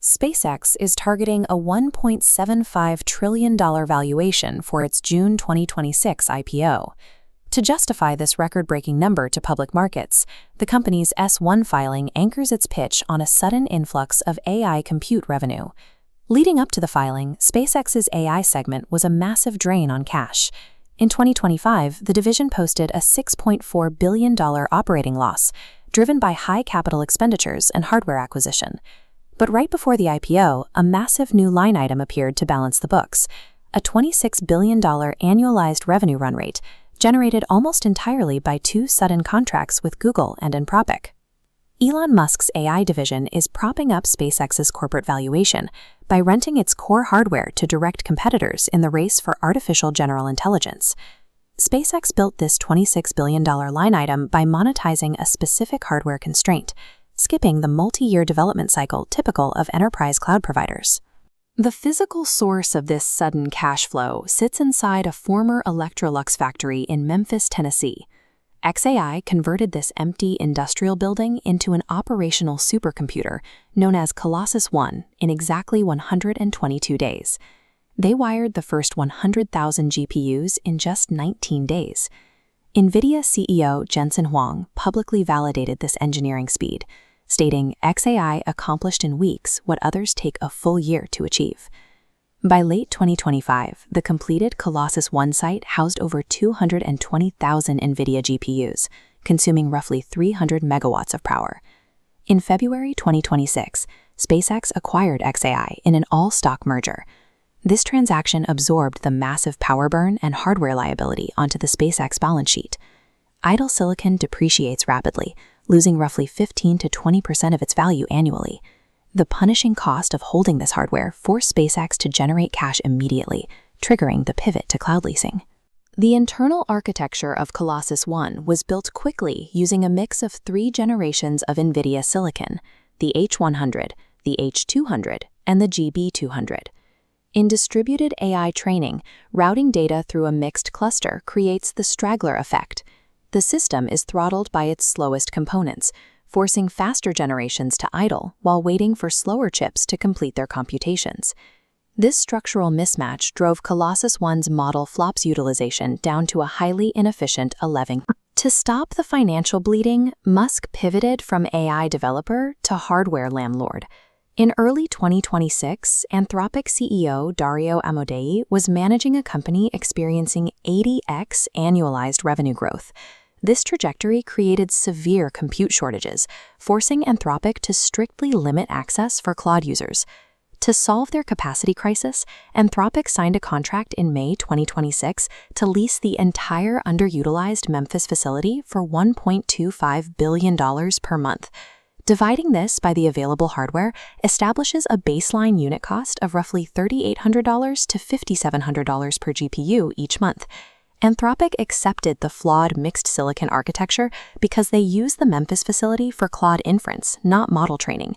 SpaceX is targeting a $1.75 trillion valuation for its June 2026 IPO. To justify this record-breaking number to public markets, the company's S-1 filing anchors its pitch on a sudden influx of AI compute revenue. Leading up to the filing, SpaceX's AI segment was a massive drain on cash. In 2025, the division posted a $6.4 billion operating loss, driven by high capital expenditures and hardware acquisition. But right before the IPO, a massive new line item appeared to balance the books: a $26 billion annualized revenue run rate, generated almost entirely by two sudden contracts with Google and Anthropic. Elon Musk's AI division is propping up SpaceX's corporate valuation by renting its core hardware to direct competitors in the race for artificial general intelligence. SpaceX built this $26 billion line item by monetizing a specific hardware constraint, skipping the multi-year development cycle typical of enterprise cloud providers. The physical source of this sudden cash flow sits inside a former Electrolux factory in Memphis, Tennessee. xAI converted this empty industrial building into an operational supercomputer known as Colossus One in exactly 122 days. They wired the first 100,000 GPUs in just 19 days. NVIDIA CEO Jensen Huang publicly validated this engineering speed, stating xAI accomplished in weeks what others take a full year to achieve. By late 2025, the completed Colossus One site housed over 220,000 NVIDIA GPUs, consuming roughly 300 megawatts of power. In February 2026, SpaceX acquired xAI in an all-stock merger. This transaction absorbed the massive power burn and hardware liability onto the SpaceX balance sheet. Idle silicon depreciates rapidly, losing roughly 15 to 20% of its value annually. The punishing cost of holding this hardware forced SpaceX to generate cash immediately, triggering the pivot to cloud leasing. The internal architecture of Colossus One was built quickly using a mix of 3 generations of NVIDIA silicon: the H100, the H200, and the GB200. In distributed AI training, routing data through a mixed cluster creates the straggler effect. The system is throttled by its slowest components, forcing faster generations to idle while waiting for slower chips to complete their computations. This structural mismatch drove Colossus One's model flops utilization down to a highly inefficient 11. To stop the financial bleeding, Musk pivoted from AI developer to hardware landlord. In early 2026, Anthropic CEO Dario Amodei was managing a company experiencing 80x annualized revenue growth. This trajectory created severe compute shortages, forcing Anthropic to strictly limit access for cloud users. To solve their capacity crisis, Anthropic signed a contract in May 2026 to lease the entire underutilized Memphis facility for $1.25 billion per month. Dividing this by the available hardware establishes a baseline unit cost of roughly $3,800 to $5,700 per GPU each month. Anthropic accepted the flawed mixed silicon architecture because they use the Memphis facility for cloud inference, not model training.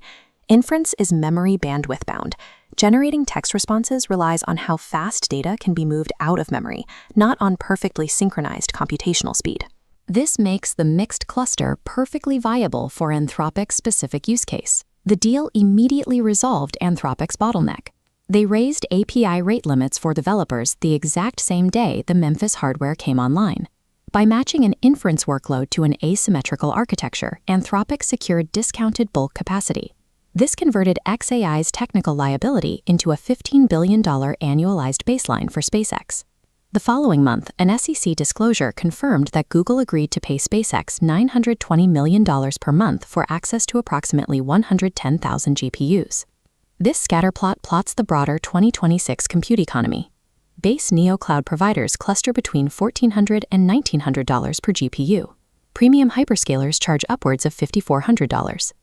Inference is memory bandwidth bound. Generating text responses relies on how fast data can be moved out of memory, not on perfectly synchronized computational speed. This makes the mixed cluster perfectly viable for Anthropic's specific use case. The deal immediately resolved Anthropic's bottleneck. They raised API rate limits for developers the exact same day the Memphis hardware came online. By matching an inference workload to an asymmetrical architecture, Anthropic secured discounted bulk capacity. This converted xAI's technical liability into a $15 billion annualized baseline for SpaceX. The following month, an SEC disclosure confirmed that Google agreed to pay SpaceX $920 million per month for access to approximately 110,000 GPUs. This scatterplot plots the broader 2026 compute economy. Base neo-cloud providers cluster between $1,400 and $1,900 per GPU. Premium hyperscalers charge upwards of $5,400.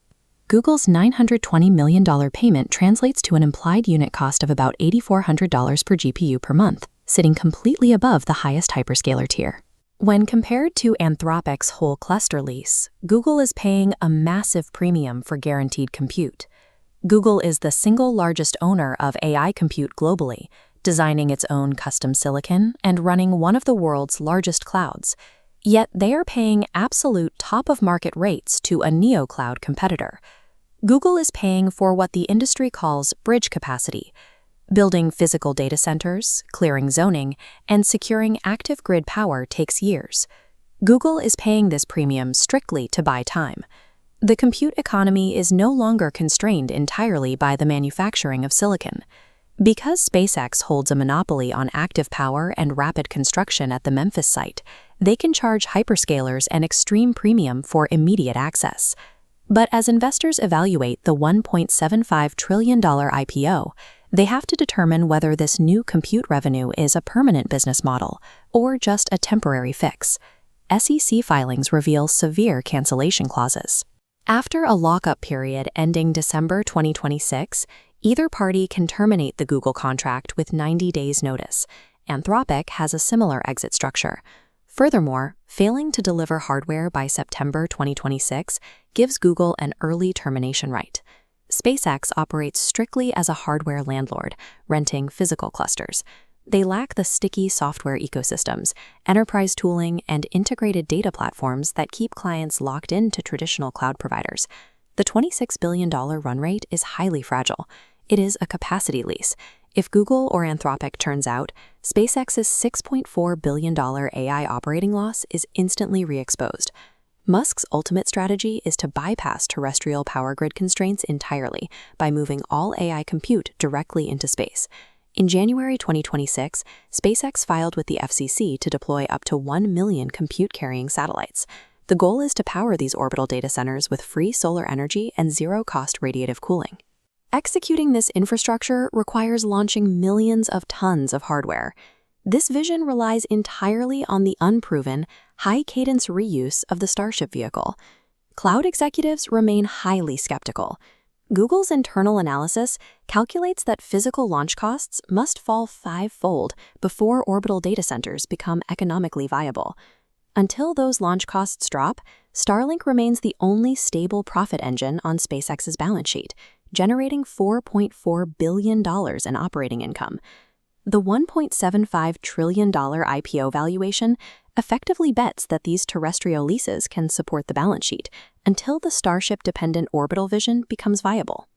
Google's $920 million payment translates to an implied unit cost of about $8,400 per GPU per month, sitting completely above the highest hyperscaler tier. When compared to Anthropic's whole cluster lease, Google is paying a massive premium for guaranteed compute. Google is the single largest owner of AI compute globally, designing its own custom silicon and running one of the world's largest clouds. Yet they are paying absolute top-of-market rates to a neo-cloud competitor. Google is paying for what the industry calls bridge capacity. Building physical data centers, clearing zoning, and securing active grid power takes years. Google is paying this premium strictly to buy time. The compute economy is no longer constrained entirely by the manufacturing of silicon. Because SpaceX holds a monopoly on active power and rapid construction at the Memphis site, they can charge hyperscalers an extreme premium for immediate access. But as investors evaluate the $1.75 trillion IPO, they have to determine whether this new compute revenue is a permanent business model or just a temporary fix. SEC filings reveal severe cancellation clauses. After a lockup period ending December 2026, either party can terminate the Google contract with 90 days' notice. Anthropic has a similar exit structure. Furthermore, failing to deliver hardware by September 2026 gives Google an early termination right. SpaceX operates strictly as a hardware landlord, renting physical clusters. They lack the sticky software ecosystems, enterprise tooling, and integrated data platforms that keep clients locked into traditional cloud providers. The $26 billion run rate is highly fragile. It is a capacity lease. If Google or Anthropic turns out, SpaceX's $6.4 billion AI operating loss is instantly re-exposed. Musk's ultimate strategy is to bypass terrestrial power grid constraints entirely by moving all AI compute directly into space. In January 2026, SpaceX filed with the FCC to deploy up to 1 million compute-carrying satellites. The goal is to power these orbital data centers with free solar energy and zero-cost radiative cooling. Executing this infrastructure requires launching millions of tons of hardware. This vision relies entirely on the unproven, high-cadence reuse of the Starship vehicle. Cloud executives remain highly skeptical. Google's internal analysis calculates that physical launch costs must fall 5-fold before orbital data centers become economically viable. Until those launch costs drop, Starlink remains the only stable profit engine on SpaceX's balance sheet, generating $4.4 billion in operating income. The $1.75 trillion IPO valuation effectively bets that these terrestrial leases can support the balance sheet until the Starship-dependent orbital vision becomes viable.